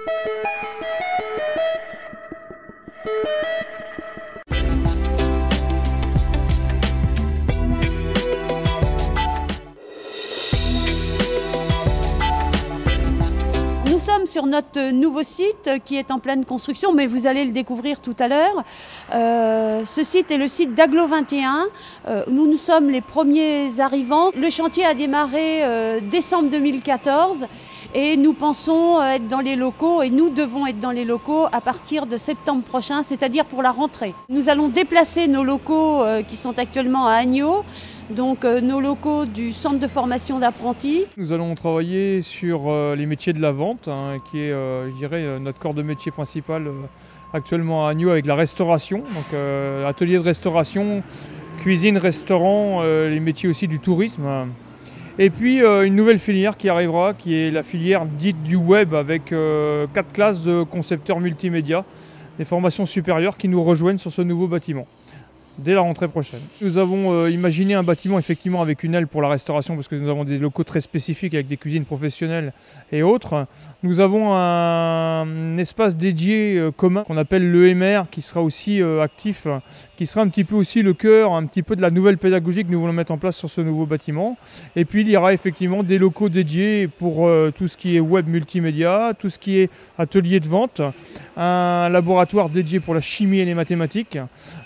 Nous sommes sur notre nouveau site qui est en pleine construction, mais vous allez le découvrir tout à l'heure. Ce site est le site d'Aglo 21. Nous sommes les premiers arrivants. Le chantier a démarré décembre 2014 et nous pensons être dans les locaux et nous devons être dans les locaux à partir de septembre prochain, c'est-à-dire pour la rentrée. Nous allons déplacer nos locaux qui sont actuellement à Agno. Donc nos locaux du centre de formation d'apprentis. Nous allons travailler sur les métiers de la vente, qui est, je dirais, notre corps de métier principal actuellement à Agno avec la restauration. Donc atelier de restauration, cuisine, restaurant, les métiers aussi du tourisme. Et puis une nouvelle filière qui arrivera, qui est la filière dite du web avec 4 classes de concepteurs multimédia, des formations supérieures qui nous rejoignent sur ce nouveau bâtiment dès la rentrée prochaine. Nous avons imaginé un bâtiment effectivement avec une aile pour la restauration parce que nous avons des locaux très spécifiques avec des cuisines professionnelles et autres. Nous avons un espace dédié commun qu'on appelle l'EMR qui sera aussi actif, qui sera un petit peu aussi le cœur, un petit peu de la nouvelle pédagogie que nous voulons mettre en place sur ce nouveau bâtiment. Et puis il y aura effectivement des locaux dédiés pour tout ce qui est web multimédia, tout ce qui est atelier de vente, un laboratoire dédié pour la chimie et les mathématiques.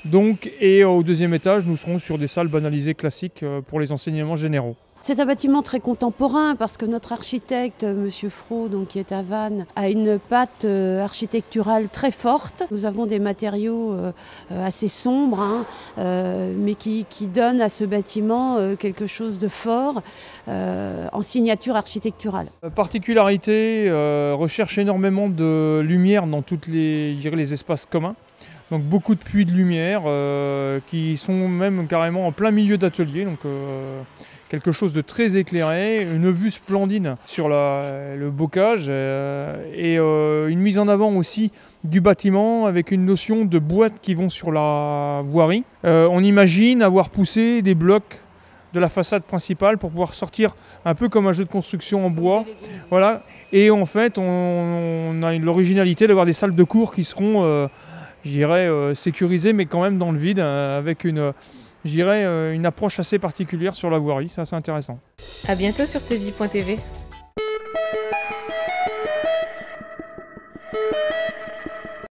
Donc, et au deuxième étage, nous serons sur des salles banalisées classiques pour les enseignements généraux. C'est un bâtiment très contemporain parce que notre architecte, M. Fro, donc, qui est à Vannes, a une patte architecturale très forte. Nous avons des matériaux assez sombres, mais qui donnent à ce bâtiment quelque chose de fort en signature architecturale. Particularité, recherche énormément de lumière dans tous les espaces communs. Donc beaucoup de puits de lumière qui sont même carrément en plein milieu d'atelier. Donc quelque chose de très éclairé, une vue splendide sur le bocage et une mise en avant aussi du bâtiment avec une notion de boîtes qui vont sur la voirie. On imagine avoir poussé des blocs de la façade principale pour pouvoir sortir un peu comme un jeu de construction en bois. Voilà. Et en fait, on a l'originalité d'avoir des salles de cours qui seront, je dirais, sécurisées mais quand même dans le vide avec une approche assez particulière sur la voirie, c'est assez intéressant. À bientôt sur tvi.tv.